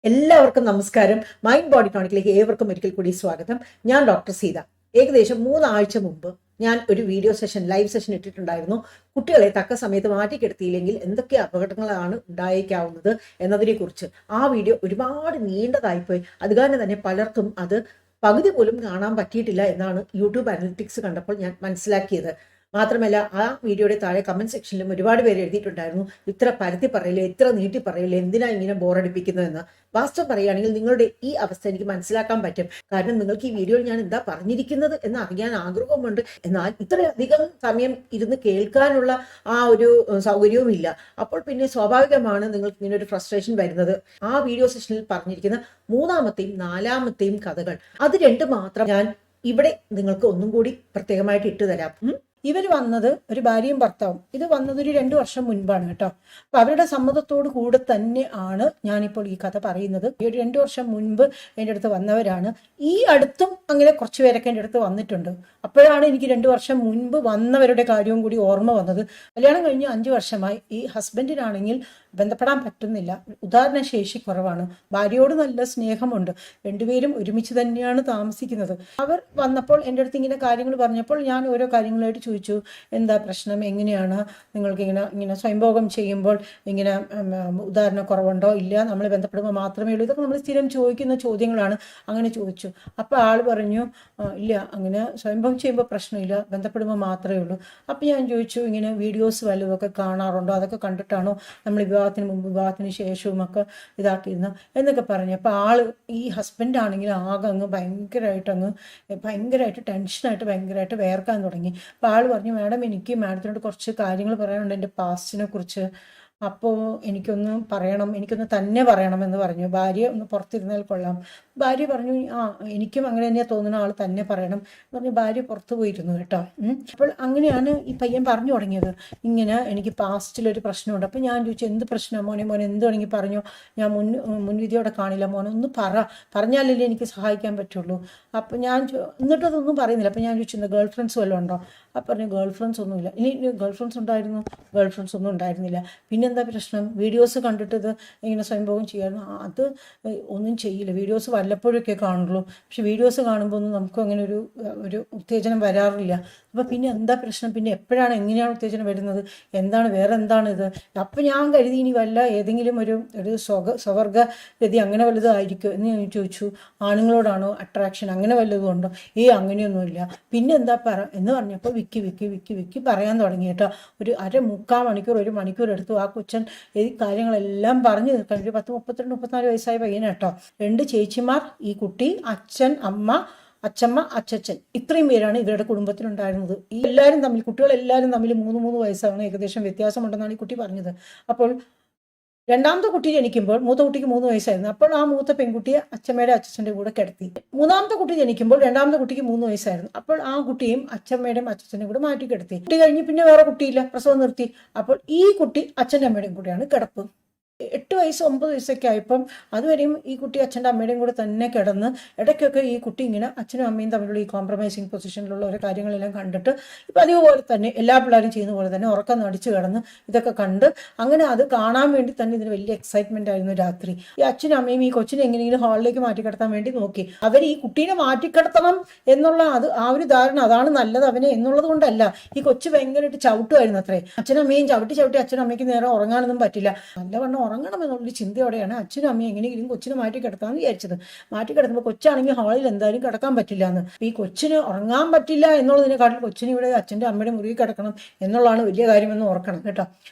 എല്ലാവർക്കും നമസ്കാരം. Mind body ടോണിക്കിലേക്ക് ഏവർക്കും ഒരിക്കൽ കൂടി സ്വാഗതം. ഞാൻ ഡോക്ടർ സീത. ഏകദേശം 3 ആഴ്ച മുമ്പ് ഞാൻ ഒരു വീഡിയോ സെഷൻ, ലൈവ് സെഷൻ ഇട്ടിട്ടുണ്ടായിരുന്നു. കുട്ടികളെ തക്ക സമയത്ത് മാറ്റിക്കിടത്തിയില്ലെങ്കിൽ എന്തൊക്കെ അപകടങ്ങളാണ് ഉണ്ടായേക്കാവുന്നത് എന്നതിനെ കുറിച്ച്. ആ വീഡിയോ ഒരുപാട് നീണ്ടതായിപ്പോയി. അത് കാരണം തന്നെ പലർക്കും അത് പകുതി പോലും കാണാൻ പറ്റിയിട്ടില്ല എന്നാണ് യൂട്യൂബ് അനലിറ്റിക്സ് കണ്ടപ്പോൾ ഞാൻ മനസ്സിലാക്കിയത്. മാത്രമല്ല, ആ വീഡിയോയുടെ താഴെ കമന്റ് സെക്ഷനിലും ഒരുപാട് പേര് എഴുതിയിട്ടുണ്ടായിരുന്നു, ഇത്ര പരത്തി പറയില്ലേ, ഇത്ര നീട്ടി പറയില്ലേ, എന്തിനാ ഇങ്ങനെ ബോറടിപ്പിക്കുന്നതെന്ന്. വാസ്തവം പറയുകയാണെങ്കിൽ നിങ്ങളുടെ ഈ അവസ്ഥ എനിക്ക് മനസ്സിലാക്കാൻ പറ്റും. കാരണം നിങ്ങൾക്ക് ഈ വീഡിയോയിൽ ഞാൻ എന്താ പറഞ്ഞിരിക്കുന്നത് എന്ന് അറിയാൻ ആഗ്രഹമുണ്ട്. എന്നാൽ ഇത്രയധികം സമയം ഇരുന്ന് കേൾക്കാനുള്ള ആ ഒരു സൗകര്യവും ഇല്ല. അപ്പോൾ പിന്നെ സ്വാഭാവികമാണ് നിങ്ങൾക്ക് ഇങ്ങനെ ഒരു ഫ്രസ്ട്രേഷൻ വരുന്നത്. ആ വീഡിയോ സെഷനിൽ പറഞ്ഞിരിക്കുന്ന 3-ാമത്തെയും 4-ാമത്തെയും കഥകൾ, അത് രണ്ടും മാത്രം ഞാൻ ഇവിടെ നിങ്ങൾക്ക് ഒന്നും കൂടി പ്രത്യേകമായിട്ട് ഇട്ടുതരാം. ഇവർ വന്നത് ഒരു ഭാര്യയും ഭർത്താവും. ഇത് വന്നത് ഒരു 2 വർഷം മുൻപാണ് കേട്ടോ. അപ്പൊ അവരുടെ സമ്മതത്തോടു കൂടെ തന്നെ ആണ് ഞാനിപ്പോൾ ഈ കഥ പറയുന്നത്. ഈ ഒരു 2 വർഷം മുൻപ് എൻ്റെ അടുത്ത് വന്നവരാണ്. ഈ അടുത്തും അങ്ങനെ കുറച്ച് പേരൊക്കെ എൻ്റെ അടുത്ത് വന്നിട്ടുണ്ട്. അപ്പോഴാണ് എനിക്ക് 2 വർഷം മുൻപ് വന്നവരുടെ കാര്യവും കൂടി ഓർമ്മ വന്നത്. കല്യാണം കഴിഞ്ഞ് 5 വർഷമായി. ഈ ഹസ്ബൻഡിനാണെങ്കിൽ ബന്ധപ്പെടാൻ പറ്റുന്നില്ല, ഉദാഹരണ ശേഷി കുറവാണ്. ഭാര്യയോട് നല്ല സ്നേഹമുണ്ട്. രണ്ടുപേരും ഒരുമിച്ച് തന്നെയാണ് താമസിക്കുന്നത്. അവർ വന്നപ്പോൾ എൻ്റെ അടുത്ത് ഇങ്ങനെ കാര്യങ്ങൾ പറഞ്ഞപ്പോൾ ഞാൻ ഓരോ കാര്യങ്ങളായിട്ട് ചോദിച്ചു, എന്താ പ്രശ്നം, എങ്ങനെയാണ് നിങ്ങൾക്ക് ഇങ്ങനെ സ്വയംഭോഗം ചെയ്യുമ്പോൾ ഇങ്ങനെ ഉദാഹരണ കുറവുണ്ടോ? ഇല്ല, നമ്മൾ ബന്ധപ്പെടുമ്പോൾ മാത്രമേ ഉള്ളൂ. ഇതൊക്കെ നമ്മൾ സ്ഥിരം ചോദിക്കുന്ന ചോദ്യങ്ങളാണ്. അങ്ങനെ ചോദിച്ചു. അപ്പോൾ ആൾ പറഞ്ഞു, ഇല്ല, അങ്ങനെ സ്വയംഭോഗം ചെയ്യുമ്പോൾ പ്രശ്നമില്ല, ബന്ധപ്പെടുമ്പോൾ മാത്രമേ ഉള്ളൂ. അപ്പം ഞാൻ ചോദിച്ചു, ഇങ്ങനെ വീഡിയോസ് വല്ലതൊക്കെ കാണാറുണ്ടോ? അതൊക്കെ കണ്ടിട്ടാണോ നമ്മൾ വിവാഹത്തിന് മുമ്പ് വിവാഹത്തിന് ശേഷവും ഒക്കെ ഇതാക്കിയിരുന്നു എന്നൊക്കെ പറഞ്ഞു. അപ്പോൾ ആൾ, ഈ ഹസ്ബൻഡാണെങ്കിൽ ആകെ അങ്ങ് ഭയങ്കരമായിട്ട് ടെൻഷനായിട്ട് ഭയങ്കരമായിട്ട് വേർക്കാൻ തുടങ്ങി. അപ്പോൾ ആൾ പറഞ്ഞു, മാഡം, എനിക്ക് മാഡത്തിനോട് കുറച്ച് കാര്യങ്ങൾ പറയാനുണ്ട് എൻ്റെ പാസ്റ്റിനെ കുറിച്ച്. അപ്പോൾ എനിക്കൊന്ന് തന്നെ പറയണം എന്ന് പറഞ്ഞു. ഭാര്യ ഒന്ന് പുറത്തിരുന്നാൽ കൊള്ളാം. ഭാര്യ പറഞ്ഞു, എനിക്കും അങ്ങനെ തന്നെയാണ് തോന്നുന്ന, ആൾ തന്നെ പറയണം എന്ന് പറഞ്ഞു. ഭാര്യ പുറത്തു പോയിരുന്നു കേട്ടോ. അപ്പോൾ അങ്ങനെയാണ് ഈ പയ്യൻ പറഞ്ഞു തുടങ്ങിയത്, ഇങ്ങനെ എനിക്ക് പാസ്റ്റിലൊരു പ്രശ്നമുണ്ട്. അപ്പോൾ ഞാൻ ചോദിച്ചു, എന്ത് പ്രശ്നമാണ് മോനെ എന്ത് വേണമെങ്കിൽ പറഞ്ഞു, ഞാൻ മുൻവിധിയോടെ കാണില്ല, മോനെ ഒന്ന് പറഞ്ഞാലല്ലേ എനിക്ക് സഹായിക്കാൻ പറ്റുള്ളൂ. അപ്പോൾ എന്നിട്ടതൊന്നും പറയുന്നില്ല. അപ്പോൾ ഞാൻ ചോദിച്ചു, ഗേൾ ഫ്രണ്ട്സ് വല്ലതും ഉണ്ടോ? അപ്പോൾ പറഞ്ഞു, ഗേൾ ഫ്രണ്ട്സ് ഒന്നുമില്ല. ഇനി ഗേൾ ഫ്രണ്ട്സ് ഉണ്ടായിരുന്നു? ഗേൾ ഫ്രണ്ട്സ് ഒന്നും ഉണ്ടായിരുന്നില്ല. പിന്നെന്താ പ്രശ്നം? വീഡിയോസ് കണ്ടിട്ട് ഇത് ഇങ്ങനെ സ്വയംഭോഗം ചെയ്യായിരുന്നു. അത് ഒന്നും ചെയ്യില്ല, വീഡിയോസ് വല്ലപ്പോഴൊക്കെ കാണുള്ളൂ. പക്ഷെ വീഡിയോസ് കാണുമ്പോൾ ഒന്നും നമുക്കും അങ്ങനെ ഒരു ഉത്തേജനം വരാറില്ല. അപ്പോൾ പിന്നെ എന്താ പ്രശ്നം? പിന്നെ എപ്പോഴാണ്, എങ്ങനെയാണ് ഉത്തേജനം വരുന്നത്? വേറെ എന്താണ് ഇത്? അപ്പം ഞാൻ കരുതി ഇനി വല്ല ഏതെങ്കിലും ഒരു സ്വവർഗ ഗതി അങ്ങനെ വല്ലതും ആയിരിക്കും എന്ന് ഞാൻ ചോദിച്ചു. ആണുങ്ങളോടാണോ അട്രാക്ഷൻ, അങ്ങനെ വല്ലതും ഉണ്ടോ? അങ്ങനെയൊന്നുമില്ല. പിന്നെ എന്താ എന്ന് പറഞ്ഞപ്പോൾ വിക്കി പറയാൻ തുടങ്ങി കേട്ടോ. ഒരു 1 മണിക്കൂർ എടുത്തു ആ കൊച്ചൻ ഈ കാര്യങ്ങളെല്ലാം പറഞ്ഞു തീർക്കാൻ. ഒരു 32-34 വയസ്സായ പയ്യന കേട്ടോ. 2 ചേച്ചിമാർ, ഈ കുട്ടി, അച്ഛൻ, അമ്മ, അച്ഛമ്മ, അച്ഛച്ചൻ, ഇത്രയും പേരാണ് ഇവരുടെ കുടുംബത്തിലുണ്ടായിരുന്നത്. ഈ കുട്ടികളെല്ലാവരും തമ്മിൽ 3 വയസ്സാണ് ഏകദേശം വ്യത്യാസമുണ്ടെന്നാണ് ഈ കുട്ടി പറഞ്ഞത്. അപ്പോൾ 2ാമത്തെ കുട്ടി ജനിക്കുമ്പോൾ മൂത്ത കുട്ടിക്ക് 3 വയസ്സായിരുന്നു. അപ്പോൾ ആ മൂത്ത പെൺകുട്ടിയെ അച്ഛമ്മയുടെ അച്ഛൻ്റെ കൂടെ കിടത്തി. 3ാമത്തെ കുട്ടി ജനിക്കുമ്പോൾ 2ാമത്തെ കുട്ടിക്ക് 3 വയസ്സായിരുന്നു. അപ്പോൾ ആ കുട്ടിയും അച്ഛമ്മയുടെയും അച്ഛൻ്റെ കൂടെ മാറ്റി കിടത്തി. കുട്ടി കഴിഞ്ഞ് പിന്നെ വേറെ കുട്ടിയില്ല, പ്രസവം നിർത്തി. അപ്പോൾ ഈ കുട്ടി അച്ഛൻ്റെ അമ്മയുടെയും കൂടെയാണ് കിടപ്പ്. 8 വയസ്സ് 9 വയസ്സൊക്കെ ആയപ്പം അതുവരെയും ഈ കുട്ടി അച്ഛൻ്റെ അമ്മയുടെയും കൂടെ തന്നെ കിടന്ന്, ഇടയ്ക്കൊക്കെ ഈ കുട്ടി ഇങ്ങനെ അച്ഛനും അമ്മയും തമ്മിലുള്ള ഈ കോംപ്രമൈസിങ് പൊസിഷനിലുള്ള ഓരോ കാര്യങ്ങളെല്ലാം കണ്ടിട്ട് ഇപ്പം അതുപോലെ തന്നെ എല്ലാ പിള്ളേരും ചെയ്യുന്ന പോലെ തന്നെ ഉറക്കം നടിച്ച് കിടന്ന് ഇതൊക്കെ കണ്ട്, അങ്ങനെ അത് കാണാൻ വേണ്ടി തന്നെ ഇതിന് വലിയ എക്സൈറ്റ്മെൻ്റ് ആയിരുന്നു രാത്രി. ഈ അച്ഛനും അമ്മയും ഈ കൊച്ചിനെ എങ്ങനെയെങ്കിലും ഹാളിലേക്ക് മാറ്റിക്കിടത്താൻ വേണ്ടി നോക്കി. അവർ ഈ കുട്ടീനെ മാറ്റിക്കിടത്തണം എന്നുള്ള ആ ഒരു ധാരണ, അതാണ് നല്ലത് അവനെ എന്നുള്ളത് കൊണ്ടല്ല. ഈ കൊച്ച് ഭയങ്കരമായിട്ട് ചവിട്ടുമായിരുന്നു അത്രേ. അച്ഛനും അമ്മയും ചവിട്ടി അച്ഛനും അമ്മയ്ക്ക് നേരെ ഉറങ്ങാനൊന്നും പറ്റില്ല. നല്ലവണ്ണം ഉറങ്ങണം എന്നുള്ളൊരു ചിന്തയോടെയാണ് അച്ഛനും അമ്മയും എങ്ങനെയെങ്കിലും കൊച്ചിനെ മാറ്റി കിടത്താമെന്ന് വിചാരിച്ചത്. മാറ്റി കിടത്തുമ്പോൾ കൊച്ചാണെങ്കിൽ ഹാളിൽ എന്തായാലും കിടക്കാൻ പറ്റില്ല എന്ന്. ഈ കൊച്ചിന് ഉറങ്ങാൻ പറ്റില്ല എന്നുള്ളതിനെക്കാട്ടിൽ കൊച്ചിന് ഇവിടെ അച്ഛൻ്റെ അമ്മയുടെ മുറിയിൽ കിടക്കണം എന്നുള്ളതാണ് വലിയ കാര്യമെന്ന് ഓർക്കണം കേട്ടോ.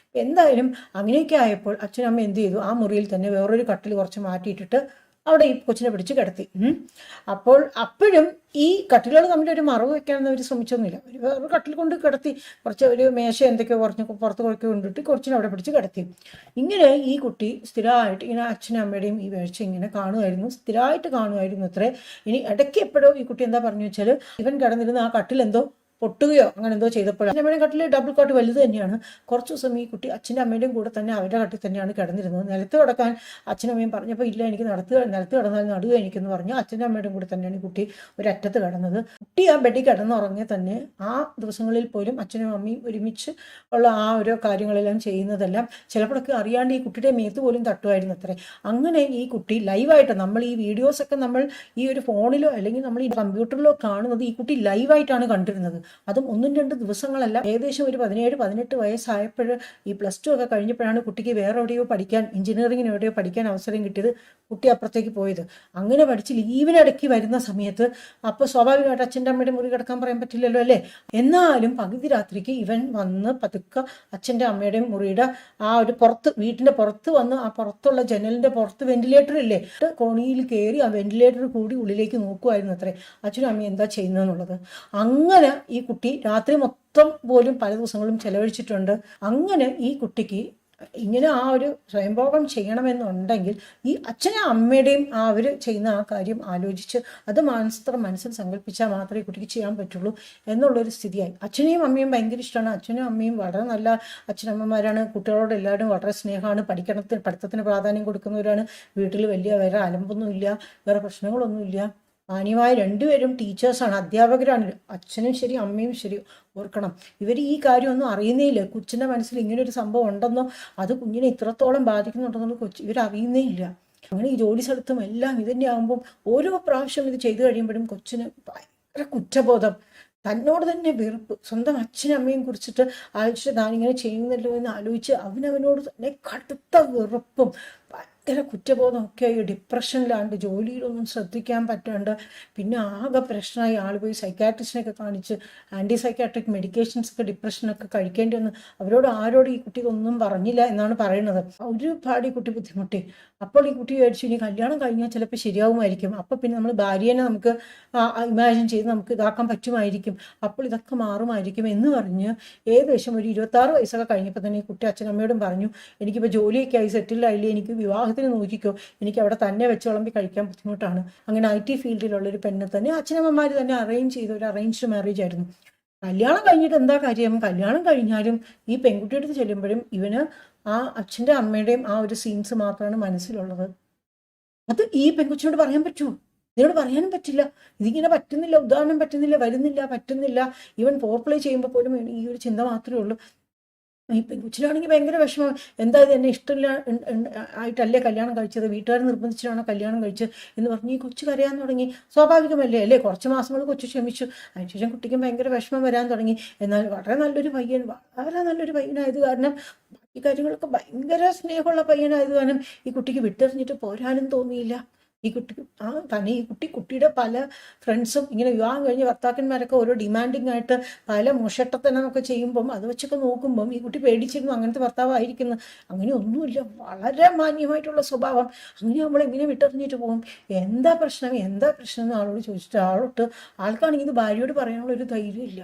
എന്തായാലും അങ്ങനെയൊക്കെ ആയപ്പോൾ അച്ഛനും അമ്മ എന്ത് ചെയ്തു, ആ മുറിയിൽ തന്നെ വേറൊരു കട്ടിൽ കുറച്ച് മാറ്റിയിട്ടിട്ട് അവിടെ ഈ കൊച്ചിനെ പിടിച്ച് കിടത്തി. അപ്പോൾ അപ്പോഴും ഈ കട്ടിലുകൾ തമ്മിൽ ഒരു മറവ് വെക്കാനൊന്നും അവർ ശ്രമിച്ചൊന്നുമില്ല. വേറൊരു കട്ടിൽ കൊണ്ട് കിടത്തി, ഒരു മേശ എന്തൊക്കെയോ പുറത്ത് കൊണ്ടിട്ട് കൊച്ചിനെ അവിടെ പിടിച്ച് കിടത്തി. ഇങ്ങനെ ഈ കുട്ടി സ്ഥിരമായിട്ട് ഇങ്ങനെ അച്ഛനും അമ്മയുടെയും ഈ വീഴ്ച ഇങ്ങനെ സ്ഥിരമായിട്ട് കാണുമായിരുന്നു അത്രേ. ഇനി ഇടയ്ക്ക് എപ്പോഴോ ഈ കുട്ടി എന്താ പറഞ്ഞു വെച്ചാൽ, ഇവൻ കിടന്നിരുന്ന ആ കട്ടിലെന്തോ പൊട്ടുകയോ അങ്ങനെ എന്തോ ചെയ്തപ്പോൾ അച്ഛൻ്റെ അമ്മയുടെ കട്ടിൽ ഡബിൾ കോട്ട് വലുത് തന്നെയാണ്. കുറച്ച് ദിവസം ഈ കുട്ടി അച്ഛൻ്റെ അമ്മയുടെയും കൂടെ തന്നെ അവരുടെ കട്ടിൽ തന്നെയാണ് കിടന്നിരുന്നത്. നിലത്ത് കിടക്കാൻ അച്ഛനും അമ്മയും പറഞ്ഞപ്പോൾ ഇല്ല, എനിക്ക് നിലത്ത് കിടന്നാൽ നടുവ് എനിക്കെന്ന് പറഞ്ഞു അച്ഛൻ്റെ അമ്മയുടെയും കൂടെ തന്നെയാണ് ഈ കുട്ടി ഒരറ്റത്ത് കിടന്നത്. കുട്ടി ആ ബെഡിൽ കിടന്നുറങ്ങിയ തന്നെ ആ ദിവസങ്ങളിൽ പോലും അച്ഛനും അമ്മയും ഒരുമിച്ച് ഉള്ള ആ ഓരോ കാര്യങ്ങളെല്ലാം ചെയ്യുന്നതെല്ലാം ചിലപ്പോഴൊക്കെ അറിയാണ്ട് ഈ കുട്ടിയുടെ മേത്ത് പോലും തട്ടുമായിരുന്നു അത്രേ. അങ്ങനെ ഈ കുട്ടി ലൈവായിട്ട് നമ്മൾ ഈ വീഡിയോസൊക്കെ നമ്മൾ ഈ ഒരു ഫോണിലോ അല്ലെങ്കിൽ നമ്മൾ ഈ കമ്പ്യൂട്ടറിലോ കാണുന്നത് ഈ കുട്ടി ലൈവായിട്ടാണ് കണ്ടിരുന്നത്. അതും 1-2 ദിവസങ്ങളല്ല, ഏകദേശം ഒരു 17-18 വയസ്സായപ്പോൾ ഈ +2 ഒക്കെ കഴിഞ്ഞപ്പോഴാണ് കുട്ടിക്ക് വേറെ എവിടെയോ പഠിക്കാൻ, എഞ്ചിനീയറിങ്ങിന് എവിടെയോ പഠിക്കാൻ അവസരം കിട്ടിയത്. കുട്ടി അപ്പുറത്തേക്ക് പോയത്. അങ്ങനെ പഠിച്ച് ലീവിനിടയ്ക്ക് വരുന്ന സമയത്ത് അപ്പോൾ സ്വാഭാവികമായിട്ട് അച്ഛൻ്റെ അമ്മയുടെ മുറി കിടക്കാൻ പറയാൻ പറ്റില്ലല്ലോ അല്ലേ. എന്നാലും പകുതി രാത്രിക്ക് ഇവൻ വന്ന് പതുക്കെ അച്ഛൻ്റെ അമ്മയുടെയും മുറിയുടെ ആ ഒരു പുറത്ത്, വീട്ടിൻ്റെ പുറത്ത് വന്ന് ആ പുറത്തുള്ള ജനലിൻ്റെ പുറത്ത് വെന്റിലേറ്റർ ഇല്ലേ, കോണിയിൽ കയറി ആ വെന്റിലേറ്റർ കൂടി ഉള്ളിലേക്ക് നോക്കുമായിരുന്നു അത്രേ അച്ഛനും അമ്മയും എന്താ ചെയ്യുന്നതെന്നുള്ളത്. അങ്ങനെ ഈ കുട്ടി രാത്രി മൊത്തം പോലും പല ദിവസങ്ങളും ചെലവഴിച്ചിട്ടുണ്ട്. അങ്ങനെ ഈ കുട്ടിക്ക് ഇങ്ങനെ ആ ഒരു സ്വയംഭോഗം ചെയ്യണമെന്നുണ്ടെങ്കിൽ ഈ അച്ഛനും അമ്മയുടെയും അവർ ചെയ്യുന്ന ആ കാര്യം ആലോചിച്ച് അത് മനസ്സിൽ സങ്കല്പിച്ചാൽ മാത്രമേ കുട്ടിക്ക് ചെയ്യാൻ പറ്റുള്ളൂ എന്നുള്ളൊരു സ്ഥിതിയായി. അച്ഛനെയും അമ്മയും ഭയങ്കര ഇഷ്ടമാണ്. അച്ഛനും അമ്മയും വളരെ നല്ല അച്ഛനമ്മമാരാണ്. കുട്ടികളോട് എല്ലാവരും വളരെ സ്നേഹമാണ്. പഠിത്തത്തിന് പ്രാധാന്യം കൊടുക്കുന്നവരാണ്. വീട്ടിൽ വലിയ വേറെ അലമ്പൊന്നുമില്ല, വേറെ പ്രശ്നങ്ങളൊന്നുമില്ല. മാന്യമായ രണ്ടുപേരും ടീച്ചേഴ്സാണ്, അധ്യാപകരാണ്. അച്ഛനും ശരി അമ്മയും ശരി. ഓർക്കണം, ഇവർ ഈ കാര്യമൊന്നും അറിയുന്നേയില്ല. കൊച്ചിൻ്റെ മനസ്സിൽ ഇങ്ങനൊരു സംഭവം ഉണ്ടെന്നോ അത് കുഞ്ഞിനെ ഇത്രത്തോളം ബാധിക്കുന്നുണ്ടെന്നോ ഇവരറിയുന്നേ ഇല്ല. അങ്ങനെ ഈ ജോലി സ്ഥലത്തും എല്ലാം ഇതന്നെ ആകുമ്പം ഓരോ പ്രാവശ്യം ഇത് ചെയ്തു കഴിയുമ്പോഴും കൊച്ചിന് ഭയങ്കര കുറ്റബോധം, തന്നോട് തന്നെ വെറുപ്പ്, സ്വന്തം അച്ഛനും അമ്മയും കുറിച്ചിട്ട് ആലോചിച്ചിട്ട് താനിങ്ങനെ ചെയ്യുന്നല്ലോ എന്ന് ആലോചിച്ച് അവനവനോട് തന്നെ കടുത്ത വെറുപ്പും ഭയങ്കര കുറ്റബോധമൊക്കെ ആയി ഡിപ്രഷനിലാണ്ട്, ജോലിയിലൊന്നും ശ്രദ്ധിക്കാൻ പറ്റാണ്ട് പിന്നെ ആകെ പ്രശ്നമായി. ആൾ പോയി സൈക്കാട്രിസ്റ്റിനെയൊക്കെ കാണിച്ച് ആൻറ്റി സൈക്കാട്രിക് മെഡിക്കേഷൻസ് ഒക്കെ ഡിപ്രഷനൊക്കെ കഴിക്കേണ്ടി വന്ന്. ആരോട് ഈ കുട്ടിക്ക് ഒന്നും പറഞ്ഞില്ല എന്നാണ് പറയുന്നത്. ഒരുപാട് ഈ കുട്ടി ബുദ്ധിമുട്ടി. അപ്പോൾ ഈ കുട്ടി വിചാരിച്ചു ഇനി കല്യാണം കഴിഞ്ഞാൽ ചിലപ്പോൾ ശരിയാവുമായിരിക്കും, അപ്പോൾ പിന്നെ നമ്മൾ ഭാര്യനെ നമുക്ക് ഇമാജിൻ ചെയ്ത് നമുക്ക് ഇതാക്കാൻ പറ്റുമായിരിക്കും, അപ്പോൾ ഇതൊക്കെ മാറുമായിരിക്കും എന്ന് പറഞ്ഞ് ഏകദേശം ഒരു 26 വയസ്സൊക്കെ കഴിഞ്ഞപ്പോൾ തന്നെ ഈ കുട്ടി അച്ഛനമ്മയോടും പറഞ്ഞു എനിക്കിപ്പോൾ ജോലിയൊക്കെ ആയി സെറ്റിൽഡായില്ലേ, എനിക്ക് വിവാഹത്തിന് നോക്കിക്കോ, എനിക്ക് അവിടെ തന്നെ വെച്ച് വിളമ്പി കഴിക്കാൻ ബുദ്ധിമുട്ടാണ്. അങ്ങനെ IT ഫീൽഡിലുള്ളൊരു പെണ്ണ് തന്നെ അച്ഛനമ്മമാർ തന്നെ അറേഞ്ച് ചെയ്ത ഒരു അറേഞ്ച്ഡ് മാരേജ് ആയിരുന്നു. കല്യാണം കഴിഞ്ഞിട്ട് എന്താ കാര്യം, കല്യാണം കഴിഞ്ഞാലും ഈ പെൺകുട്ടിയുടെ അടുത്ത് ചെല്ലുമ്പോഴും ഇവന് ആ അച്ഛൻ്റെ അമ്മയുടെയും ആ ഒരു സീൻസ് മാത്രമാണ് മനസ്സിലുള്ളത്. അത് ഈ പെൺകുച്ചിനോട് പറയാൻ പറ്റുമോ? ഇതിനോട് പറയാനും പറ്റില്ല. ഇതിങ്ങനെ പറ്റുന്നില്ല, ഉദാഹരണം പറ്റുന്നില്ല. ഈവൻ ഫോർപ്ലേ ചെയ്യുമ്പോൾ പോലും ഈ ഒരു ചിന്ത മാത്രമേ ഉള്ളൂ. ഈ പെൺകുച്ചിനാണെങ്കിൽ ഭയങ്കര വിഷമം. എന്തായാലും എന്നെ ഇഷ്ടമില്ല ആയിട്ടല്ലേ കല്യാണം കഴിച്ചത്, വീട്ടുകാർ നിർബന്ധിച്ചിട്ടാണോ കല്യാണം കഴിച്ചത് എന്ന് പറഞ്ഞ് ഈ കൊച്ചു കരയാൻ തുടങ്ങി. സ്വാഭാവികമല്ലേ അല്ലേ. കുറച്ച് മാസങ്ങൾ കൊച്ചു ക്ഷമിച്ചു, അതിനുശേഷം കുട്ടിക്കും ഭയങ്കര വിഷമം വരാൻ തുടങ്ങി. എന്നാൽ വളരെ നല്ലൊരു പയ്യനായത് കാരണം, ബാക്കി കാര്യങ്ങളൊക്കെ ഭയങ്കര സ്നേഹമുള്ള പയ്യനായത് കാരണം ഈ കുട്ടിക്ക് വിട്ടെറിഞ്ഞിട്ട് പോരാനും തോന്നിയില്ല. ഈ കുട്ടിയുടെ പല ഫ്രണ്ട്സും ഇങ്ങനെ വിവാഹം കഴിഞ്ഞ് ഭർത്താക്കന്മാരൊക്കെ ഓരോ ഡിമാൻഡിങ് ആയിട്ട് പല മോശട്ടത്തനമൊക്കെ ചെയ്യുമ്പം അത് വെച്ചൊക്കെ നോക്കുമ്പം ഈ കുട്ടി പേടിച്ചിരുന്നു അങ്ങനത്തെ ഭർത്താവായിരിക്കുന്നു. അങ്ങനെ ഒന്നുമില്ല, വളരെ മാന്യമായിട്ടുള്ള സ്വഭാവം. അങ്ങനെ നമ്മളെങ്ങനെ വിട്ടെറിഞ്ഞിട്ട് പോകും? എന്താ പ്രശ്നം എന്ന് ആളോട് ചോദിച്ചിട്ട് ആൾക്കാണെങ്കിൽ ഇത് ഭാര്യയോട് പറയാനുള്ള ഒരു ധൈര്യമില്ല.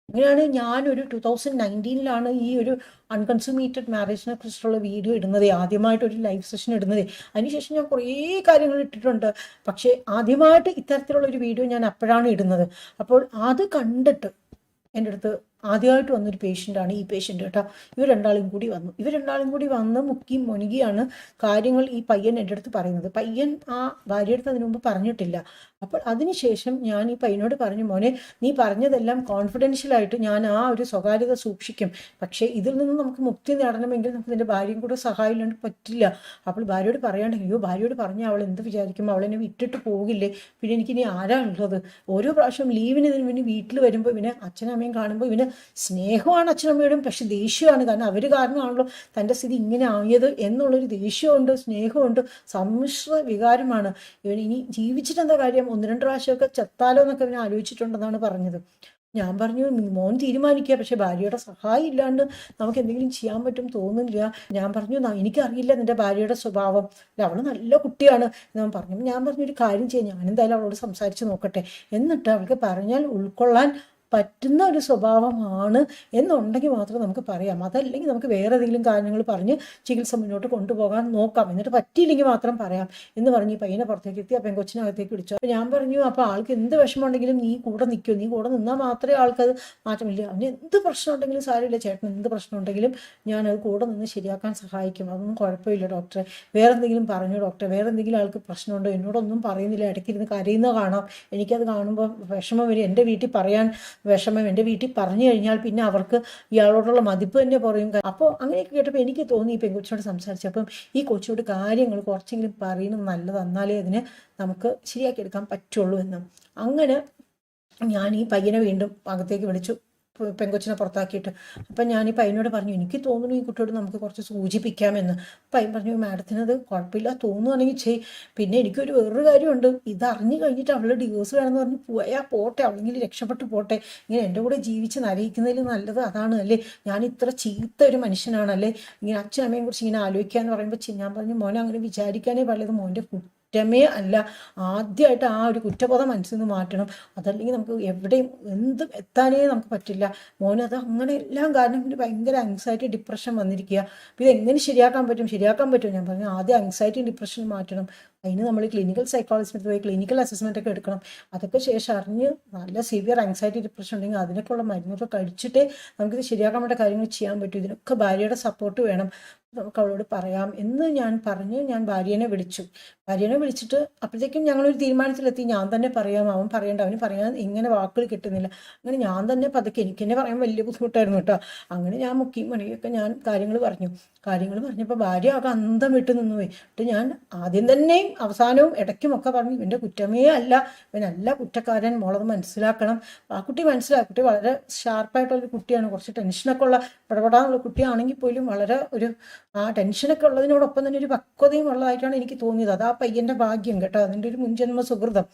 അങ്ങനെയാണ് ഞാനൊരു 2019 ഈ ഒരു അൺകൺസുമേറ്റഡ് മാരേജിനെ കുറിച്ചുള്ള വീഡിയോ ഇടുന്നത്, ആദ്യമായിട്ടൊരു ലൈവ് സെഷൻ ഇടുന്നത്. അതിനുശേഷം ഞാൻ കുറേ കാര്യങ്ങൾ ഇട്ടിട്ടുണ്ട്, പക്ഷേ ആദ്യമായിട്ട് ഇത്തരത്തിലുള്ളൊരു വീഡിയോ ഞാൻ അപ്പോഴാണ് ഇടുന്നത്. അപ്പോൾ അത് കണ്ടിട്ട് എൻ്റെ അടുത്ത് ആദ്യമായിട്ട് വന്നൊരു പേഷ്യൻ്റാണ് ഈ പേഷ്യൻ്റ് കേട്ടോ. ഇവർ രണ്ടാളും കൂടി വന്ന് മുക്കി മുനുകിയാണ് കാര്യങ്ങൾ ഈ പയ്യൻ എൻ്റെ അടുത്ത് പറയുന്നത്. പയ്യൻ ആ ഭാര്യയുടെ അടുത്ത് അതിനു മുമ്പ് പറഞ്ഞിട്ടില്ല. അപ്പോൾ അതിനുശേഷം ഞാൻ ഈ പയ്യനോട് പറഞ്ഞു, മോനെ നീ പറഞ്ഞതെല്ലാം കോൺഫിഡൻഷ്യലായിട്ട് ഞാൻ ആ ഒരു സ്വകാര്യത സൂക്ഷിക്കും, പക്ഷേ ഇതിൽ നിന്ന് നമുക്ക് മുക്തി നേടണമെങ്കിൽ നമുക്ക് നിൻ്റെ ഭാര്യയും കൂടെ സഹായമില്ലാണ്ട് പറ്റില്ല. അപ്പോൾ ഭാര്യയോട് പറയാണ്ട്, ഭാര്യയോട് പറഞ്ഞാൽ അവൾ എന്ത് വിചാരിക്കും, അവളെന്നെ വിട്ടിട്ട് പോകില്ലേ, പിന്നെ എനിക്കിനി ആരാണുള്ളത്? ഓരോ പ്രാവശ്യം ലീവിന് ഇവന് വീട്ടിൽ വരുമ്പോൾ ഇവന് അച്ഛനമ്മയും കാണുമ്പോൾ ഇവന് സ്നേഹമാണ് അച്ഛനമ്മയോടും, പക്ഷെ ദേഷ്യമാണ്. കാരണം അവർ കാരണമാണല്ലോ തൻ്റെ സ്ഥിതി ഇങ്ങനെ ആയത് എന്നുള്ളൊരു ദേഷ്യമുണ്ട്, സ്നേഹമുണ്ട്, സമ്മിശ്ര വികാരമാണ്. ഇവൻ ഇനി ജീവിച്ചിട്ട് എന്താ കാര്യം, 1-2 പ്രാവശ്യമൊക്കെ ചത്താലോ എന്നൊക്കെ ഇവനെ ആലോചിച്ചിട്ടുണ്ടെന്നാണ് പറഞ്ഞത്. ഞാൻ പറഞ്ഞു മോൻ തീരുമാനിക്കുക, പക്ഷെ ഭാര്യയുടെ സഹായം ഇല്ലാണ്ട് നമുക്ക് എന്തെങ്കിലും ചെയ്യാൻ പറ്റും തോന്നുന്നില്ല. ഞാൻ പറഞ്ഞു എനിക്കറിയില്ല നിൻ്റെ ഭാര്യയുടെ സ്വഭാവം, അവൾ നല്ല കുട്ടിയാണ് എന്ന് പറഞ്ഞു. ഞാൻ പറഞ്ഞൊരു കാര്യം ചെയ്യാം, ഞാൻ എന്തായാലും അവളോട് സംസാരിച്ച് നോക്കട്ടെ, എന്നിട്ട് അവൾക്ക് പറഞ്ഞാൽ ഉൾക്കൊള്ളാൻ പറ്റുന്ന ഒരു സ്വഭാവമാണ് എന്നുണ്ടെങ്കിൽ മാത്രമേ നമുക്ക് പറയാം. അതല്ലെങ്കിൽ നമുക്ക് വേറെ ഏതെങ്കിലും കാര്യങ്ങൾ പറഞ്ഞ് ചികിത്സ മുന്നോട്ട് കൊണ്ടുപോകാൻ നോക്കാം. എന്നിട്ട് പറ്റിയില്ലെങ്കിൽ മാത്രം പറയാം എന്ന് പറഞ്ഞ് ഈ പയ്യനെ പുറത്തേക്ക് എത്തി. ആ പെങ്കൊച്ചിനകത്തേക്ക് വിളിച്ചു. അപ്പോൾ ഞാൻ പറഞ്ഞു, അപ്പോൾ ആൾക്ക് എന്ത് വിഷമം ഉണ്ടെങ്കിലും നീ കൂടെ നിൽക്കുമോ, നീ കൂടെ നിന്നാൽ മാത്രമേ ആൾക്കത് മാറ്റമില്ല. അവന് എന്ത് പ്രശ്നം ഉണ്ടെങ്കിലും സാരമില്ല ചേട്ടൻ, എന്ത് പ്രശ്നം ഉണ്ടെങ്കിലും ഞാനത് കൂടെ നിന്ന് ശരിയാക്കാൻ സഹായിക്കും, അതൊന്നും കുഴപ്പമില്ല ഡോക്ടറെ. വേറെ എന്തെങ്കിലും പറഞ്ഞു ഡോക്ടറെ, വേറെ എന്തെങ്കിലും ആൾക്ക് പ്രശ്നമുണ്ടോ? എന്നോടൊന്നും പറയുന്നില്ല, ഇടയ്ക്കിരുന്ന് കരയുന്ന കാണാം. എനിക്കത് കാണുമ്പോൾ വിഷമം വരും. എൻ്റെ വീട്ടിൽ പറയാൻ വിഷമം, എൻ്റെ വീട്ടിൽ പറഞ്ഞു കഴിഞ്ഞാൽ പിന്നെ അവർക്ക് ഇയാളോടുള്ള മതിപ്പ് തന്നെ പറയും. അപ്പോൾ അങ്ങനെയൊക്കെ കേട്ടപ്പോൾ എനിക്ക് തോന്നി ഈ പെൺകൊച്ചിനോട് സംസാരിച്ചപ്പം ഈ കൊച്ചിനോട് കാര്യങ്ങൾ കുറച്ചെങ്കിലും പറയുന്നത് നല്ലത്, എന്നാലേ അതിനെ നമുക്ക് ശരിയാക്കിയെടുക്കാൻ പറ്റുള്ളൂ എന്ന്. അങ്ങനെ ഞാൻ ഈ പയ്യനെ വീണ്ടും അകത്തേക്ക് വിളിച്ചു, പെങ്കൊച്ചിനെ പുറത്താക്കിയിട്ട്. അപ്പം ഞാൻ ഈ പയ്യനോട് പറഞ്ഞു, എനിക്ക് തോന്നുന്നു ഈ കുട്ടിയോട് നമുക്ക് കുറച്ച് സൂചിപ്പിക്കാമെന്ന്. പയ്യൻ പറഞ്ഞു, മാഡത്തിനത് കുഴപ്പമില്ല, തോന്നുകയാണെങ്കിൽ ചെയ്. പിന്നെ എനിക്കൊരു വേറൊരു കാര്യമുണ്ട്, ഇതറിഞ്ഞു കഴിഞ്ഞിട്ട് അവളുടെ ഡിവോഴ്സ് വേണമെന്ന് പറഞ്ഞ് പോയാൽ പോട്ടെ, അവളെങ്കിലും രക്ഷപ്പെട്ടു പോട്ടെ. ഇങ്ങനെ എൻ്റെ കൂടെ ജീവിച്ച് നരയിക്കുന്നതിൽ നല്ലത് അതാണ് അല്ലേ. ഞാൻ ഇത്ര ചീത്ത ഒരു മനുഷ്യനാണല്ലേ, ഇങ്ങനെ അച്ഛനമ്മയെ കുറിച്ച് ഇങ്ങനെ ആലോചിക്കുക എന്ന് പറയുമ്പോൾ ഞാൻ പറഞ്ഞു, മോനെ അങ്ങനെ വിചാരിക്കാനേ പാടില്ല, മോൻ്റെ കുറ്റമേ അല്ല. ആദ്യമായിട്ട് ആ ഒരു കുറ്റബോധം മനസ്സിൽ നിന്ന് മാറ്റണം, അതല്ലെങ്കിൽ നമുക്ക് എവിടെയും എന്തും എത്താനേ നമുക്ക് പറ്റില്ല. മോനത് അങ്ങനെ എല്ലാം കാരണം പിന്നെ ഭയങ്കര ആങ്സൈറ്റി ഡിപ്രഷൻ വന്നിരിക്കുക. അപ്പോൾ ഇതെങ്ങനെ ശരിയാക്കാൻ പറ്റും? ഞാൻ പറഞ്ഞു, ആദ്യം ആങ്സൈറ്റി ഡിപ്രഷൻ മാറ്റണം. അതിന് നമ്മൾ ക്ലിനിക്കൽ സൈക്കോളജിസ്റ്റ് പോയി ക്ലിനിക്കൽ അസസ്മെൻ്റ് ഒക്കെ എടുക്കണം. അതൊക്കെ ശേഷം അറിഞ്ഞ് നല്ല സിവിയർ ആങ്സൈറ്റി ഡിപ്രഷൻ ഉണ്ടെങ്കിൽ അതിനൊക്കെയുള്ള മരുന്നൊക്കെ കഴിച്ചിട്ടേ നമുക്കിത് ശരിയാക്കാൻ വേണ്ട കാര്യങ്ങൾ ചെയ്യാൻ പറ്റും. ഇതിനൊക്കെ ഭാര്യയുടെ സപ്പോർട്ട് വേണം, നമുക്ക് അവളോട് പറയാം എന്ന് ഞാൻ പറഞ്ഞ് ഞാൻ ഭാര്യനെ വിളിച്ചിട്ട് അപ്പോഴത്തേക്കും ഞങ്ങളൊരു തീരുമാനത്തിലെത്തി. ഞാൻ തന്നെ പറയാം, അവൻ പറയണ്ട, അവന് പറയാൻ ഇങ്ങനെ വാക്കുകൾ കിട്ടുന്നില്ല. അങ്ങനെ ഞാൻ തന്നെ പതുക്കെ, എനിക്ക് തന്നെ പറയാൻ വലിയ ബുദ്ധിമുട്ടായിരുന്നു കേട്ടോ. അങ്ങനെ ഞാൻ മുക്കിയും മണിയൊക്കെ ഞാൻ കാര്യങ്ങൾ പറഞ്ഞപ്പോൾ ഭാര്യ ആകെ അന്തം വിട്ട് നിന്നു പോയി. എന്നിട്ട് ഞാൻ ആദ്യം തന്നെയും അവസാനവും ഇടയ്ക്കുമൊക്കെ പറഞ്ഞു, ഇവൻ്റെ കുറ്റമേ അല്ല, ഇവനല്ല കുറ്റക്കാരൻ, മോളത് മനസ്സിലാക്കണം. ആ കുട്ടി മനസ്സിലാക്കി. കുട്ടി വളരെ ഷാർപ്പായിട്ടുള്ളൊരു കുട്ടിയാണ്, കുറച്ച് ടെൻഷനൊക്കെ ഉള്ള ഇടപെടാനുള്ള കുട്ടിയാണെങ്കിൽ പോലും വളരെ ഒരു ആ ടെൻഷനൊക്കെ ഉള്ളതിനോടൊപ്പം തന്നെ ഒരു പക്വതയും ഉള്ളതായിട്ടാണ് എനിക്ക് തോന്നിയത്. അത് ആ പയ്യൻ്റെ ഭാഗ്യം കേട്ടോ, അതിൻ്റെ ഒരു മുൻജന്മ സുഹൃതം.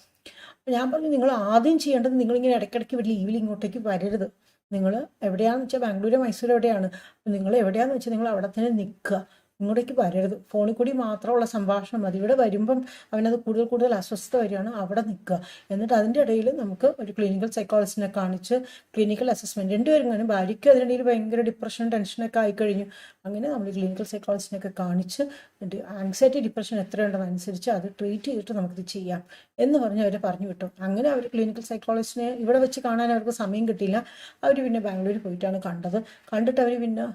അപ്പം ഞാൻ പറഞ്ഞു, നിങ്ങൾ ആദ്യം ചെയ്യേണ്ടത് നിങ്ങളിങ്ങനെ ഇടയ്ക്കിടയ്ക്ക് ലീവിൽ ഇങ്ങോട്ടേക്ക് വരരുത്. നിങ്ങൾ എവിടെയാണെന്ന് വെച്ചാൽ ബാംഗ്ലൂരോ മൈസൂരോ എവിടെയാണ്, നിങ്ങൾ എവിടെയാണെന്ന് വെച്ചാൽ നിങ്ങൾ അവിടെ തന്നെ നിൽക്കുക, ഇങ്ങോട്ടേക്ക് വരരുത്. ഫോണിൽ കൂടി മാത്രമുള്ള സംഭാഷണം മതി. ഇവിടെ വരുമ്പം അവനത് കൂടുതൽ അസ്വസ്ഥത വരികയാണ്, അവിടെ നിൽക്കുക. എന്നിട്ട് അതിൻ്റെ ഇടയിൽ നമുക്ക് ഒരു ക്ലിനിക്കൽ സൈക്കോളജിസ്റ്റിനെ കാണിച്ച് ക്ലിനിക്കൽ അസസ്മെൻറ്റ് രണ്ടുപേരും കാണും. ഭാര്യയ്ക്ക് അതിനിടയിൽ ഭയങ്കര ഡിപ്രഷൻ ടെൻഷനൊക്കെ ആയിക്കഴിഞ്ഞു. അങ്ങനെ നമ്മൾ ക്ലിനിക്കൽ സൈക്കോളജിസ്റ്റിനൊക്കെ കാണിച്ച് ആങ്സൈറ്റി ഡിപ്രഷൻ എത്രയുണ്ടെന്ന് അനുസരിച്ച് അത് ട്രീറ്റ് ചെയ്തിട്ട് നമുക്കിത് ചെയ്യാം എന്ന് പറഞ്ഞ് അവരെ പറഞ്ഞു വിട്ടു. അങ്ങനെ അവർ ക്ലിനിക്കൽ സൈക്കോളജിസ്റ്റിനെ ഇവിടെ വെച്ച് കാണാൻ അവർക്ക് സമയം കിട്ടിയില്ല. അവർ പിന്നെ ബാംഗ്ലൂർ പോയിട്ടാണ് കണ്ടിട്ട് അവർ പിന്നെ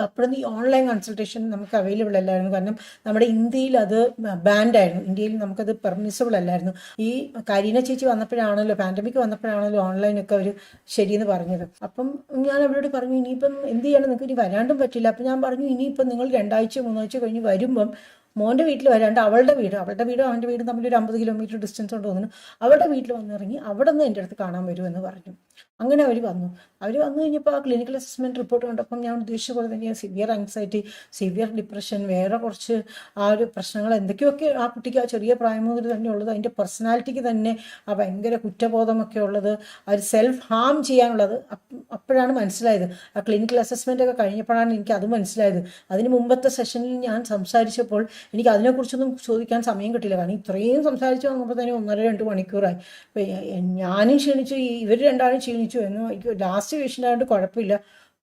അപ്പോഴൊന്നും ഈ ഓൺലൈൻ കൺസൾട്ടേഷൻ നമുക്ക് അവൈലബിൾ അല്ലായിരുന്നു. കാരണം നമ്മുടെ ഇന്ത്യയിൽ അത് ബാൻഡായിരുന്നു, ഇന്ത്യയിൽ നമുക്കത് പെർമിസിബിൾ അല്ലായിരുന്നു. ഈ കരീന ചേച്ചി വന്നപ്പോഴാണല്ലോ, പാൻഡമിക് വന്നപ്പോഴാണല്ലോ ഓൺലൈനൊക്കെ അവർ ശരിയെന്ന് പറഞ്ഞത്. അപ്പം ഞാൻ അവരോട് പറഞ്ഞു, ഇനിയിപ്പം എന്ത് ചെയ്യണം, നിങ്ങൾക്ക് ഇനി വരാണ്ടും പറ്റില്ല. അപ്പം ഞാൻ പറഞ്ഞു, ഇനിയിപ്പം നിങ്ങൾ 2 ആഴ്ച 3 ആഴ്ച കഴിഞ്ഞ് വരുമ്പം മോൻ്റെ വീട്ടിൽ വരാണ്ട് അവളുടെ വീടും അവൻ്റെ വീടും തമ്മിൽ ഒരു 50 കിലോമീറ്റർ ഡിസ്റ്റൻസ് കൊണ്ട് തോന്നുന്നു, അവളുടെ വീട്ടിൽ വന്നിറങ്ങി അവിടെ നിന്ന് എൻ്റെ അടുത്ത് കാണാൻ വരുമെന്ന് പറഞ്ഞു. അങ്ങനെ അവർ വന്നു കഴിഞ്ഞപ്പോൾ ആ ക്ലിനിക്കൽ അസസ്മെൻറ്റ് റിപ്പോർട്ട് കണ്ടപ്പം ഞാൻ ഉദ്ദേശിച്ച പോലെ തന്നെ സിവിയർ ആങ്സൈറ്റി, സിവിയർ ഡിപ്രഷൻ, വേറെ കുറച്ച് ആ ഒരു പ്രശ്നങ്ങൾ എന്തൊക്കെയൊക്കെ ആ കുട്ടിക്ക് ആ ചെറിയ പ്രായം മുതൽ തന്നെ ഉള്ളത്, അതിൻ്റെ പേഴ്സണാലിറ്റിക്ക് തന്നെ ആ ഭയങ്കര കുറ്റബോധമൊക്കെ ഉള്ളത്, ആ ഒരു സെൽഫ് ഹാം ചെയ്യാനുള്ളത്. അപ്പോഴാണ് മനസ്സിലായത്, ആ ക്ലിനിക്കൽ അസസ്മെൻ്റ് ഒക്കെ കഴിഞ്ഞപ്പോഴാണ് എനിക്ക് അത് മനസ്സിലായത്. അതിന് മുമ്പത്തെ സെഷനിൽ ഞാൻ സംസാരിച്ചപ്പോൾ എനിക്ക് അതിനെക്കുറിച്ചൊന്നും ചോദിക്കാൻ സമയം കിട്ടില്ല. കാരണം ഇത്രയും സംസാരിച്ച് വന്നപ്പോൾ തന്നെ 1.5-2 മണിക്കൂറായി. ഞാനും ക്ഷീണിച്ചു, ഇവർ രണ്ടാളും ക്ഷീണിച്ചു എന്ന്. എനിക്ക് ലാസ്റ്റ് പേഷ്യൻ്റായിട്ട് കുഴപ്പമില്ല,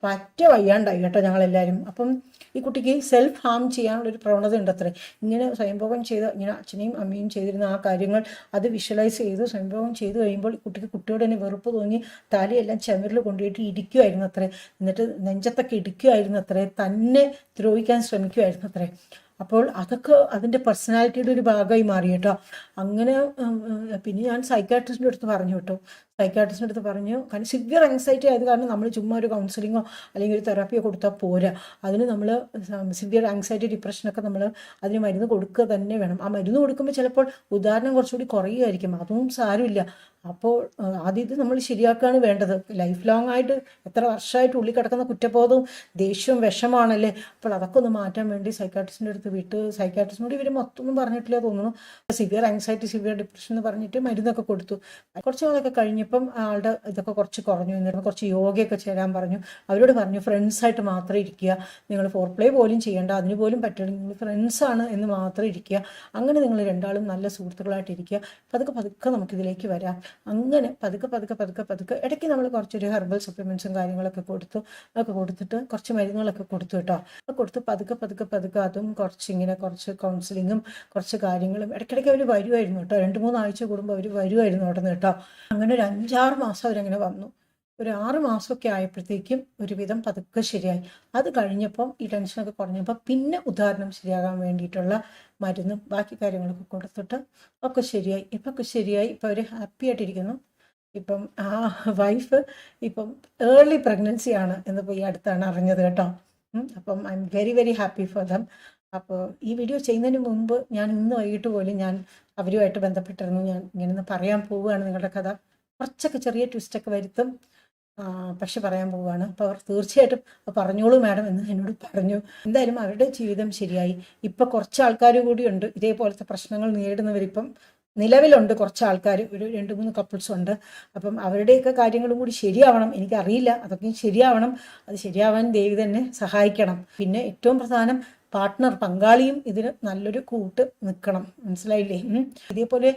പറ്റ വയ്യാണ്ടായി കേട്ടോ ഞങ്ങളെല്ലാവരും. അപ്പം ഈ കുട്ടിക്ക് സെൽഫ് ഹാം ചെയ്യാനുള്ളൊരു പ്രവണത ഉണ്ട് അത്രേ. ഇങ്ങനെ സ്വയംഭോഗം ചെയ്ത്, ഇങ്ങനെ അച്ഛനെയും അമ്മയും ചെയ്തിരുന്ന ആ കാര്യങ്ങൾ അത് വിഷ്വലൈസ് ചെയ്ത് സ്വയംഭോഗം ചെയ്ത് കഴിയുമ്പോൾ കുട്ടിക്ക് കുട്ടിയോട് തന്നെ വെറുപ്പ് തോന്നി തലയെല്ലാം ചുമരിൽ കൊണ്ടുപോയിട്ട് ഇടിക്കുമായിരുന്നു അത്രേ. എന്നിട്ട് നെഞ്ചത്തൊക്കെ ഇടിക്കുമായിരുന്നു അത്രേ, തന്നെ ദ്രോഹിക്കാൻ ശ്രമിക്കുമായിരുന്നു അത്രേ. അപ്പോൾ അതൊക്കെ അതിൻ്റെ പേഴ്സണാലിറ്റിയുടെ ഒരു ഭാഗമായി മാറി കേട്ടോ. അങ്ങനെ പിന്നെ ഞാൻ സൈക്കാട്രിസ്റ്റിൻ്റെ അടുത്ത് പറഞ്ഞു കാരണം സിവിയർ ആങ്സൈറ്റി ആയത് കാരണം നമ്മൾ ചുമ്മാ ഒരു കൗൺസിലിങ്ങോ അല്ലെങ്കിൽ ഒരു തെറാപ്പിയോ കൊടുത്താൽ പോരാ. അതിന് നമ്മൾ സിവിയർ ആങ്സൈറ്റി ഡിപ്രഷനൊക്കെ നമ്മൾ അതിന് മരുന്ന് കൊടുക്കുക തന്നെ വേണം. ആ മരുന്ന് കൊടുക്കുമ്പോൾ ചിലപ്പോൾ ഉദാഹരണം കുറച്ചുകൂടി കുറയുമായിരിക്കും, അതും സാരമില്ല. അപ്പോൾ ആദ്യം ഇത് നമ്മൾ ശരിയാക്കുകയാണ് വേണ്ടത്. ലൈഫ് ലോങ് ആയിട്ട് എത്ര വർഷമായിട്ട് ഉള്ളിൽ കിടക്കുന്ന കുറ്റബോധവും ദേഷ്യവും വിഷമാണല്ലേ. അപ്പോൾ അതൊക്കെ ഒന്ന് മാറ്റാൻ വേണ്ടി സൈക്കാട്രിസ്റ്റിൻ്റെ അടുത്ത് സൈക്കാട്രിസ്റ്റിനോട് ഇവർ മൊത്തമൊന്നും പറഞ്ഞിട്ടില്ല തോന്നുന്നു. സിവിയർ ആങ്സൈറ്റി, സിവിയർ ഡിപ്രഷൻ എന്ന് പറഞ്ഞിട്ട് മരുന്നൊക്കെ കൊടുത്തു. കുറച്ച് നാളൊക്കെ കഴിഞ്ഞപ്പോൾ കഴിഞ്ഞപ്പം ആളുടെ ഇതൊക്കെ കുറച്ച് കുറഞ്ഞു. എന്നിട്ട് കുറച്ച് യോഗയൊക്കെ ചേരാൻ പറഞ്ഞു. അവരോട് പറഞ്ഞു ഫ്രണ്ട്സായിട്ട് മാത്രം ഇരിക്കുക, നിങ്ങൾ ഫോർ പ്ലേ പോലും ചെയ്യേണ്ട, അതിന് പോലും പറ്റില്ല, നിങ്ങൾ ഫ്രണ്ട്സാണ് എന്ന് മാത്രം ഇരിക്കുക, അങ്ങനെ നിങ്ങൾ രണ്ടാളും നല്ല സുഹൃത്തുക്കളായിട്ട് ഇരിക്കുക, പതുക്കെ പതുക്കെ നമുക്കിതിലേക്ക് വരാം. അങ്ങനെ പതുക്കെ പതുക്കെ പതുക്കെ പതുക്കെ ഇടയ്ക്ക് നമ്മൾ കുറച്ചൊരു ഹെർബൽ സപ്ലിമെൻറ്റ്സും കാര്യങ്ങളൊക്കെ കൊടുത്തു. അതൊക്കെ കൊടുത്തിട്ട് കുറച്ച് മരുന്നുകളൊക്കെ കൊടുത്തു കേട്ടോ. അത് കൊടുത്ത് പതുക്കെ പതുക്കെ പതുക്കെ അതും കുറച്ച് കൗൺസിലിങ്ങും കുറച്ച് കാര്യങ്ങളും ഇടയ്ക്കിടയ്ക്ക് അവർ വരുമായിരുന്നു കേട്ടോ. 2-3 ആഴ്ച കൂടുമ്പോൾ അവർ വരുമായിരുന്നു അവിടെ നിന്ന് കേട്ടോ. അങ്ങനെ ഒരു 5-6 മാസം അവരങ്ങനെ വന്നു. ഒരു 6 മാസമൊക്കെ ആയപ്പോഴത്തേക്കും ഒരുവിധം പതുക്കെ ശരിയായി. അത് കഴിഞ്ഞപ്പം ഈ ടെൻഷനൊക്കെ കുറഞ്ഞപ്പോൾ പിന്നെ ഉദാഹരണം ശരിയാകാൻ വേണ്ടിയിട്ടുള്ള മരുന്നും ബാക്കി കാര്യങ്ങളൊക്കെ കൊടുത്തിട്ട് ഒക്കെ ശരിയായി. ഇപ്പം ഒക്കെ ശരിയായി. ഇപ്പം അവർ ഹാപ്പി ആയിട്ടിരിക്കുന്നു. ഇപ്പം ആ വൈഫ് ഇപ്പം ഏർലി പ്രഗ്നൻസി ആണ് എന്നിപ്പോൾ ഈ അടുത്താണ് അറിഞ്ഞത് കേട്ടോ. അപ്പം I am very very happy for them. അപ്പോൾ ഈ വീഡിയോ ചെയ്യുന്നതിന് മുമ്പ് ഞാൻ ഇന്ന് വൈകിട്ട് പോലും ഞാൻ അവരുമായിട്ട് ബന്ധപ്പെട്ടിരുന്നു. ഞാൻ ഇങ്ങനെ പറയാൻ പോവുകയാണ് നിങ്ങളുടെ കഥ. കുറച്ചൊക്കെ ചെറിയ ട്വിസ്റ്റൊക്കെ വരുത്തും, പക്ഷെ പറയാൻ പോവുകയാണ്. അപ്പോൾ അവർ തീർച്ചയായിട്ടും പറഞ്ഞോളൂ മാഡം എന്ന് എന്നോട് പറഞ്ഞു. എന്തായാലും അവരുടെ ജീവിതം ശരിയായി. ഇപ്പം കുറച്ച് ആൾക്കാർ കൂടിയുണ്ട് ഇതേപോലത്തെ പ്രശ്നങ്ങൾ നേരിടുന്നവരിപ്പം നിലവിലുണ്ട്. കുറച്ച് ആൾക്കാർ, ഒരു 2-3 കപ്പിൾസ് ഉണ്ട്. അപ്പം അവരുടെയൊക്കെ കാര്യങ്ങളും കൂടി ശരിയാവണം. എനിക്കറിയില്ല, അതൊക്കെ ശരിയാവണം. അത് ശരിയാവാൻ ദേവി തന്നെ സഹായിക്കണം. പിന്നെ ഏറ്റവും പ്രധാനം പാർട്ട്ണർ, പങ്കാളിയും ഇതിന് നല്ലൊരു കൂട്ട് നിൽക്കണം. മനസ്സിലായില്ലേ? ഇതേപോലെ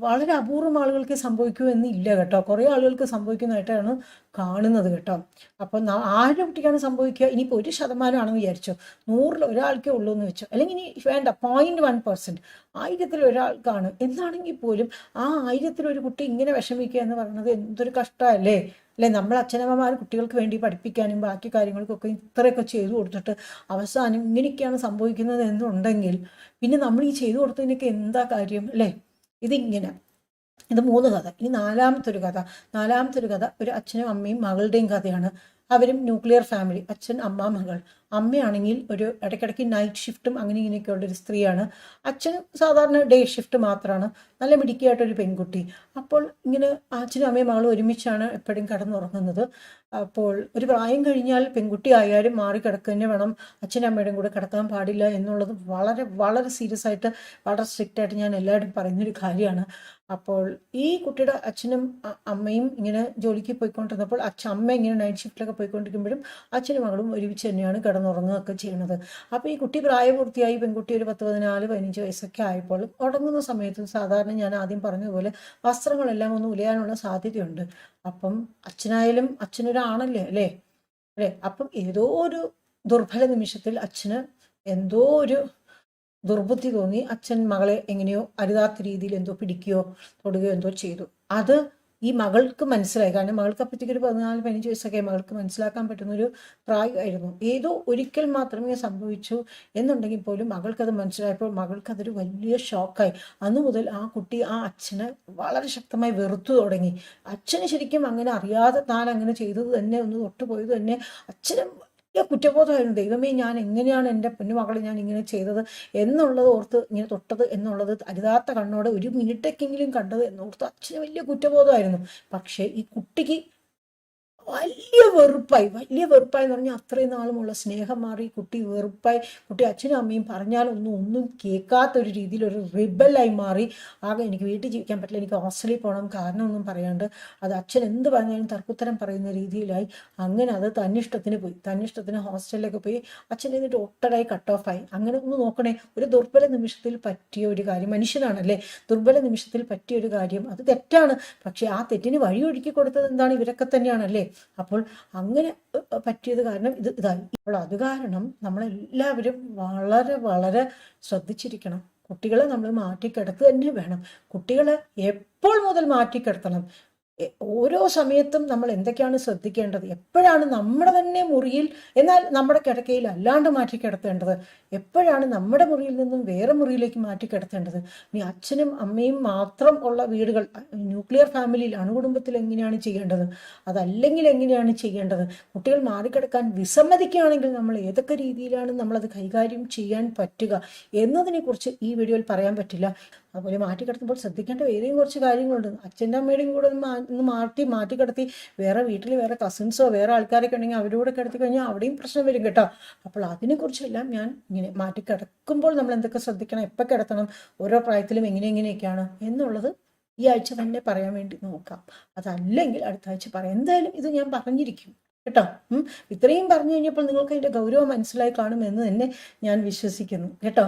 വളരെ അപൂർവം ആളുകൾക്ക് സംഭവിക്കൂ എന്നില്ല കേട്ടോ. കുറേ ആളുകൾക്ക് സംഭവിക്കുന്നതായിട്ടാണ് കാണുന്നത് കേട്ടോ. അപ്പം ആരുടെ കുട്ടിക്കാണ് സംഭവിക്കുക? ഇനിയിപ്പോൾ 1% ആണെന്ന് വിചാരിച്ചോ, 100-ൽ ഒരാൾക്കേ ഉള്ളൂ എന്ന് വെച്ചോ, അല്ലെങ്കിൽ ഇനി വേണ്ട 0.1%, 1000-ൽ ഒരാൾക്കാണ് എന്നാണെങ്കിൽ പോലും ആ 1000-ൽ ഒരു കുട്ടി ഇങ്ങനെ വിഷമിക്കുക എന്ന് പറയുന്നത് എന്തൊരു കഷ്ടമല്ലേ? അല്ലെ? നമ്മൾ അച്ഛനമ്മമാർ കുട്ടികൾക്ക് വേണ്ടി പഠിപ്പിക്കാനും ബാക്കി കാര്യങ്ങൾക്കൊക്കെ ഇത്രയൊക്കെ ചെയ്തു കൊടുത്തിട്ട് അവസാനം ഇങ്ങനെയൊക്കെയാണ് സംഭവിക്കുന്നത് എന്നുണ്ടെങ്കിൽ പിന്നെ നമ്മൾ ഈ ചെയ്തു കൊടുത്തതിനൊക്കെ എന്താ കാര്യം അല്ലേ? ഇതിങ്ങനെ ഇത് 3 കഥ. ഇനി നാലാമത്തൊരു കഥ ഒരു അച്ഛനും അമ്മയും മകളുടെയും കഥയാണ്. അവരും ന്യൂക്ലിയർ ഫാമിലി, അച്ഛൻ, അമ്മ, മകൾ. അമ്മയാണെങ്കിൽ ഒരു ഇടയ്ക്കിടയ്ക്ക് നൈറ്റ് ഷിഫ്റ്റും അങ്ങനെ ഇങ്ങനെയൊക്കെ ഉള്ളൊരു സ്ത്രീയാണ്. അച്ഛൻ സാധാരണ ഡേ ഷിഫ്റ്റ് മാത്രമാണ്. നല്ല മിടുക്കിയായിട്ടൊരു പെൺകുട്ടി. അപ്പോൾ ഇങ്ങനെ അച്ഛനും അമ്മയും മകളും ഒരുമിച്ചാണ് എപ്പോഴും കിടന്നുറങ്ങുന്നത്. അപ്പോൾ ഒരു പ്രായം കഴിഞ്ഞാൽ പെൺകുട്ടി ആയാലും മാറിക്കിടക്കുക തന്നെ വേണം, അച്ഛനും അമ്മയുടെയും കൂടെ കിടക്കാൻ പാടില്ല എന്നുള്ളത് വളരെ വളരെ സീരിയസ് ആയിട്ട്, വളരെ സ്ട്രിക്റ്റ് ആയിട്ട് ഞാൻ എല്ലാവരും പറയുന്നൊരു കാര്യമാണ്. അപ്പോൾ ഈ കുട്ടിയുടെ അച്ഛനും അമ്മയും ഇങ്ങനെ ജോലിക്ക് പോയിക്കൊണ്ടിരുന്നപ്പോൾ അമ്മ ഇങ്ങനെ നൈറ്റ് ഷിഫ്റ്റിലൊക്കെ പോയിക്കൊണ്ടിരിക്കുമ്പോഴും അച്ഛനും മകളും ഒരുമിച്ച് തന്നെയാണ് കിടന്നുറങ്ങുകയൊക്കെ ചെയ്യുന്നത്. അപ്പോൾ ഈ കുട്ടി പ്രായപൂർത്തിയായി, പെൺകുട്ടി ഒരു 10-14-15 വയസ്സൊക്കെ ആയപ്പോൾ ഉറങ്ങുന്ന സമയത്ത് സാധാരണ ഞാൻ ആദ്യം പറഞ്ഞതുപോലെ വസ്ത്രങ്ങളെല്ലാം ഒന്ന് ഉലയാനുള്ള സാധ്യതയുണ്ട്. അപ്പം അച്ഛനായാലും അച്ഛനൊരാണല്ലേ അല്ലേ? അപ്പം ഏതോ ഒരു ദുർബല നിമിഷത്തിൽ അച്ഛന് എന്തോ ഒരു ദുർബുദ്ധി തോന്നി. അച്ഛൻ മകളെ എങ്ങനെയോ അരുതാത്ത രീതിയിൽ എന്തോ പിടിക്കുകയോ തൊടുകയോ എന്തോ ചെയ്തു. അത് ഈ മകൾക്ക് മനസ്സിലായി. കാരണം മകൾക്ക് അപ്പോഴത്തേക്ക് ഒരു 14-15 വയസ്സൊക്കെ മകൾക്ക് മനസ്സിലാക്കാൻ പറ്റുന്നൊരു പ്രായമായിരുന്നു. ഏതോ ഒരിക്കൽ മാത്രമേ സംഭവിച്ചു എന്നുണ്ടെങ്കിൽ പോലും മകൾക്കത് മനസ്സിലായപ്പോൾ മകൾക്കതൊരു വലിയ ഷോക്കായി. അന്നു മുതൽ ആ കുട്ടി ആ അച്ഛനെ വളരെ ശക്തമായി വെറുത്തു തുടങ്ങി. അച്ഛന് ശരിക്കും അങ്ങനെ അറിയാതെ താൻ അങ്ങനെ ചെയ്തത് തന്നെ, ഒന്ന് തൊട്ടുപോയത് തന്നെ അച്ഛനും കുറ്റബോധമായിരുന്നു. ദൈവമേ, ഞാൻ എങ്ങനെയാണ് എൻ്റെ പൊന്നുമകളെ ഞാൻ ഇങ്ങനെ ചെയ്തത് എന്നുള്ളത് ഓർത്ത്, ഇങ്ങനെ തൊട്ടത് എന്നുള്ളത് അരുതാത്ത കണ്ണോടെ ഒരു മിനിറ്റൊക്കെങ്കിലും കണ്ടത് എന്നോർത്ത് അച്ഛന് വലിയ കുറ്റബോധമായിരുന്നു. പക്ഷേ ഈ കുട്ടിക്ക് വലിയ വെറുപ്പായി എന്ന് പറഞ്ഞാൽ അത്രയും നാളുമുള്ള സ്നേഹം മാറി, കുട്ടി വെറുപ്പായി. കുട്ടി അച്ഛനും അമ്മയും പറഞ്ഞാലൊന്നും കേൾക്കാത്തൊരു രീതിയിൽ ഒരു റിബലായി മാറി. ആകെ എനിക്ക് വീട്ടിൽ ജീവിക്കാൻ പറ്റില്ല, എനിക്ക് ഹോസ്റ്റലിൽ പോകണം, കാരണമൊന്നും പറയാണ്ട് അത് അച്ഛൻ എന്ത് പറഞ്ഞാലും തർക്കുത്തരം പറയുന്ന രീതിയിലായി. അങ്ങനെ അത് തന്നിഷ്ടത്തിന് ഹോസ്റ്റലിലൊക്കെ പോയി. അച്ഛൻ എന്നിട്ട് ഒട്ടടായി കട്ട് ഓഫായി. അങ്ങനെ ഒന്ന് നോക്കണേ, ഒരു ദുർബല നിമിഷത്തിൽ പറ്റിയ ഒരു കാര്യം, മനുഷ്യനാണല്ലേ, ദുർബല നിമിഷത്തിൽ പറ്റിയ ഒരു കാര്യം അത് തെറ്റാണ്. പക്ഷെ ആ തെറ്റിന് വഴിയൊഴുക്കി കൊടുത്തത് എന്താണ്? ഇവരൊക്കെ തന്നെയാണല്ലേ. അപ്പോൾ അങ്ങനെ പറ്റിയത് കാരണം ഇതായി. അപ്പോൾ അത് കാരണം നമ്മളെല്ലാവരും വളരെ വളരെ ശ്രദ്ധിച്ചിരിക്കണം. കുട്ടികളെ നമ്മൾ മാറ്റിക്കിടത്തുക തന്നെ വേണം. കുട്ടികളെ എപ്പോൾ മുതൽ മാറ്റിക്കിടത്തണം? ഓരോ സമയത്തും നമ്മൾ എന്തൊക്കെയാണ് ശ്രദ്ധിക്കേണ്ടത്? എപ്പോഴാണ് നമ്മുടെ തന്നെ മുറിയിൽ, എന്നാൽ നമ്മുടെ കിടക്കയിൽ അല്ലാണ്ട് മാറ്റി കിടത്തേണ്ടത്? എപ്പോഴാണ് നമ്മുടെ മുറിയിൽ നിന്നും വേറെ മുറിയിലേക്ക് മാറ്റി കിടത്തേണ്ടത്? ഇനി അച്ഛനും അമ്മയും മാത്രം ഉള്ള വീടുകൾ, ന്യൂക്ലിയർ ഫാമിലിയിൽ, അണുകുടുംബത്തിൽ എങ്ങനെയാണ് ചെയ്യേണ്ടത്? അതല്ലെങ്കിൽ എങ്ങനെയാണ് ചെയ്യേണ്ടത്? കുട്ടികൾ മാറിക്കിടക്കാൻ വിസമ്മതിക്കുകയാണെങ്കിൽ നമ്മൾ ഏതൊക്കെ രീതിയിലാണ് നമ്മളത് കൈകാര്യം ചെയ്യാൻ പറ്റുക എന്നതിനെക്കുറിച്ച് ഈ വീഡിയോയിൽ പറയാൻ പറ്റില്ല. അതുപോലെ മാറ്റിക്കിടത്തുമ്പോൾ ശ്രദ്ധിക്കേണ്ട വേറെയും കുറച്ച് കാര്യങ്ങളുണ്ട്. അച്ഛൻ്റെ അമ്മയുടെയും കൂടെ ഒന്ന് മാറ്റിക്കിടത്തി വേറെ വീട്ടിൽ വേറെ കസിൻസോ വേറെ ആൾക്കാരൊക്കെ ഉണ്ടെങ്കിൽ അവരോട് കിടത്തി കഴിഞ്ഞാൽ അവിടെയും പ്രശ്നം വരും കേട്ടോ. അപ്പോൾ അതിനെക്കുറിച്ചെല്ലാം ഞാൻ ഇങ്ങനെ മാറ്റിക്കിടക്കുമ്പോൾ നമ്മൾ എന്തൊക്കെ ശ്രദ്ധിക്കണം, എപ്പോൾ കിടത്തണം, ഓരോ പ്രായത്തിലും എങ്ങനെയൊക്കെയാണ് എന്നുള്ളത് ഈ ആഴ്ച തന്നെ പറയാൻ വേണ്ടി നോക്കാം. അതല്ലെങ്കിൽ അടുത്ത ആഴ്ച പറയാം. എന്തായാലും ഇത് ഞാൻ പറഞ്ഞിരിക്കും കേട്ടോ. ഇത്രയും പറഞ്ഞു കഴിഞ്ഞപ്പോൾ നിങ്ങൾക്ക് അതിൻ്റെ ഗൗരവം മനസ്സിലായി കാണുമെന്ന് തന്നെ ഞാൻ വിശ്വസിക്കുന്നു കേട്ടോ.